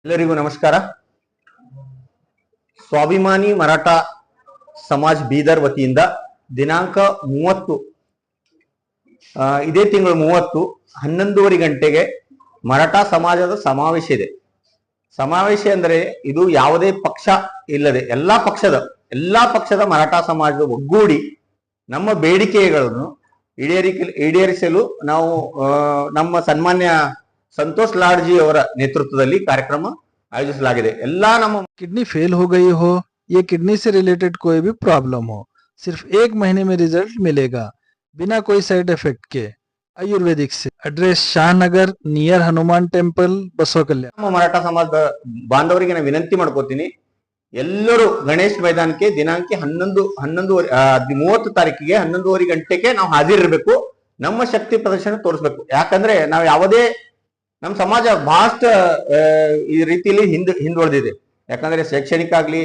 ಎಲ್ಲರಿಗೂ ನಮಸ್ಕಾರ. ಸ್ವಾಭಿಮಾನಿ ಮರಾಠ ಸಮಾಜ್ ಬೀದರ್ ವತಿಯಿಂದ ದಿನಾಂಕ 30 ಇದೇ ತಿಂಗಳು 30 11:30 ಗಂಟೆಗೆ ಮರಾಠ ಸಮಾಜದ ಸಮಾವೇಶ ಇದೆ. ಸಮಾವೇಶ ಅಂದರೆ ಇದು ಯಾವುದೇ ಪಕ್ಷ ಇಲ್ಲದೆ ಎಲ್ಲಾ ಪಕ್ಷದ ಮರಾಠ ಸಮಾಜದ ಒಗ್ಗೂಡಿ ನಮ್ಮ ಬೇಡಿಕೆಗಳನ್ನು ಈಡೇರಿಸಲು ನಾವು ನಮ್ಮ ಸನ್ಮಾನ್ಯ संतोष लाड जी और नेतृत्व कार्यक्रम आयोजिಸಲಾಗಿದೆ. ಎಲ್ಲಾ ನಮ್ಮ किडनी फेल हो गई हो या किडनी से रिलेटेड कोई भी प्रॉब्लम हो, सिर्फ 1 महीने में रिजल्ट मिलेगा बिना कोई साइड इफेक्ट के आयुर्वेदिक से। Address Shahnagar near Hanuman temple Basavakalyan. ನಮ್ಮ ಮರಾಠ ಸಮಾಜದ ಬಾಂಧವರಿಗೆ ನಾನು ವಿನಂತಿ ಮಾಡ್ಕೊತೀನಿ, ಎಲ್ಲರೂ ಗಣೇಶ್ ಮೈದಾನಕ್ಕೆ ದಿನಾಂಕ 30 ತಾರೀಕಿಗೆ 11:30 ಗಂಟೆಗೆ ನಾವು ಹಾಜರಿರಬೇಕು. ನಮ್ಮ ಶಕ್ತಿ ಪ್ರದರ್ಶನ ತೋರಿಸಬೇಕು. ಯಾಕಂದ್ರೆ ನಾವು ಯಾವುದೇ ನಮ್ಮ ಸಮಾಜ ಬಹಳಷ್ಟು ಈ ರೀತಿಯಲ್ಲಿ ಹಿಂದುಳಿದಿದೆ. ಯಾಕಂದ್ರೆ ಶೈಕ್ಷಣಿಕ ಆಗ್ಲಿ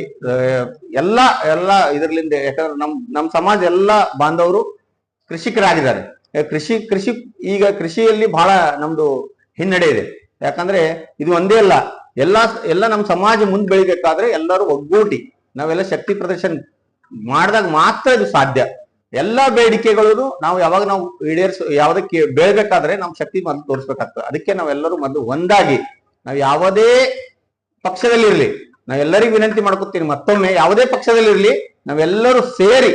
ಎಲ್ಲ ಇದರ್ಲಿಂದ, ಯಾಕಂದ್ರೆ ನಮ್ಮ ಸಮಾಜ ಎಲ್ಲ ಬಾಂಧವರು ಕೃಷಿಕರಾಗಿದ್ದಾರೆ. ಈಗ ಕೃಷಿಯಲ್ಲಿ ಬಹಳ ನಮ್ದು ಹಿನ್ನಡೆ ಇದೆ. ಯಾಕಂದ್ರೆ ಇದು ಒಂದೇ ಅಲ್ಲ, ಎಲ್ಲ ನಮ್ಮ ಸಮಾಜ ಮುಂದೆ ಬೆಳಿಬೇಕಾದ್ರೆ ಎಲ್ಲರೂ ಒಗ್ಗೂಟಿ ನಾವೆಲ್ಲ ಶಕ್ತಿ ಪ್ರದರ್ಶನ ಮಾಡಿದಾಗ ಮಾತ್ರ ಇದು ಸಾಧ್ಯ. ಎಲ್ಲಾ ಬೇಡಿಕೆಗಳು ನಾವು ಯಾವಾಗ ನಾವು ಯಾವುದಕ್ಕೆ ಬೆಳಬೇಕಾದ್ರೆ ನಮ್ಮ ಶಕ್ತಿ ಮೊದಲು ತೋರಿಸ್ಬೇಕಾಗ್ತದೆ. ಅದಕ್ಕೆ ನಾವೆಲ್ಲರೂ ಮೊದಲು ಒಂದಾಗಿ, ನಾವು ಯಾವುದೇ ಪಕ್ಷದಲ್ಲಿರ್ಲಿ, ನಾವೆಲ್ಲರಿಗೂ ವಿನಂತಿ ಮಾಡ್ಕೊತೀನಿ ಮತ್ತೊಮ್ಮೆ, ಯಾವುದೇ ಪಕ್ಷದಲ್ಲಿರ್ಲಿ ನಾವೆಲ್ಲರೂ ಸೇರಿ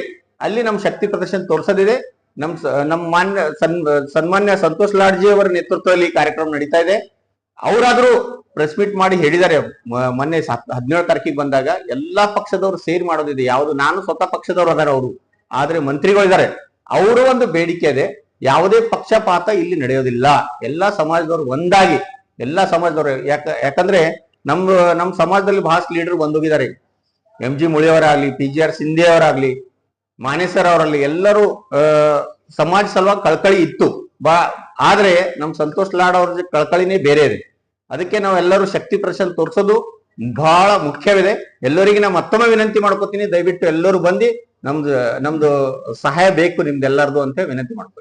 ಅಲ್ಲಿ ನಮ್ಮ ಶಕ್ತಿ ಪ್ರದರ್ಶನ ತೋರಿಸೋದಿದೆ. ನಮ್ಮ ಸನ್ಮಾನ್ಯ ಸಂತೋಷ್ ಲಾಡ್ಜಿ ಅವರ ನೇತೃತ್ವದಲ್ಲಿ ಕಾರ್ಯಕ್ರಮ ನಡೀತಾ ಇದೆ. ಅವರಾದ್ರೂ ಪ್ರೆಸ್ ಮೀಟ್ ಮಾಡಿ ಹೇಳಿದ್ದಾರೆ ಮೊನ್ನೆ 17 ತಾರೀಕಿಗೆ ಬಂದಾಗ ಎಲ್ಲಾ ಪಕ್ಷದವರು ಸೇರಿ ಮಾಡೋದಿದೆ. ಯಾವುದು ನಾನು ಸ್ವತಃ ಪಕ್ಷದವರು ಅದಾರ, ಅವರು ಆದ್ರೆ ಮಂತ್ರಿಗಳಿದ್ದಾರೆ. ಅವರು ಒಂದು ಬೇಡಿಕೆ ಇದೆ, ಯಾವುದೇ ಪಕ್ಷಪಾತ ಇಲ್ಲಿ ನಡೆಯೋದಿಲ್ಲ, ಎಲ್ಲಾ ಸಮಾಜದವರು ಒಂದಾಗಿ, ಎಲ್ಲಾ ಸಮಾಜದವರು. ಯಾಕಂದ್ರೆ ನಮ್ಮ ಸಮಾಜದಲ್ಲಿ ಬಹಳಷ್ಟು ಲೀಡರ್ ಬಂದೋಗಿದ್ದಾರೆ. MG ಮುಳಿಯವರಾಗ್ಲಿ, PGR ಸಿಂಧೆ ಅವರಾಗ್ಲಿ, ಮಾನೇಸರ್ ಅವರಲ್ಲಿ ಎಲ್ಲರೂ ಸಮಾಜ ಸಲುವಾಗಿ ಕಳಕಳಿ ಇತ್ತು. ಆದ್ರೆ ನಮ್ ಸಂತೋಷ್ ಲಾಡ್ ಅವ್ರ ಕಳಕಳಿನೇ ಬೇರೆ ಇದೆ. ಅದಕ್ಕೆ ನಾವೆಲ್ಲರೂ ಶಕ್ತಿ ಪ್ರದರ್ಶನ ತೋರಿಸೋದು ಬಹಳ ಮುಖ್ಯವಿದೆ. ಎಲ್ಲರಿಗೆ ನಾ ಮತ್ತೊಮ್ಮೆ ವಿನಂತಿ ಮಾಡ್ಕೋತೀನಿ, ದಯವಿಟ್ಟು ಎಲ್ಲರೂ ಬಂದು ನಮ್ದು ಸಹಾಯ ಬೇಕು ನಿಮ್ದೆಲ್ಲರದು ಅಂತ ವಿನಂತಿ ಮಾಡ್ಕೋತೀನಿ.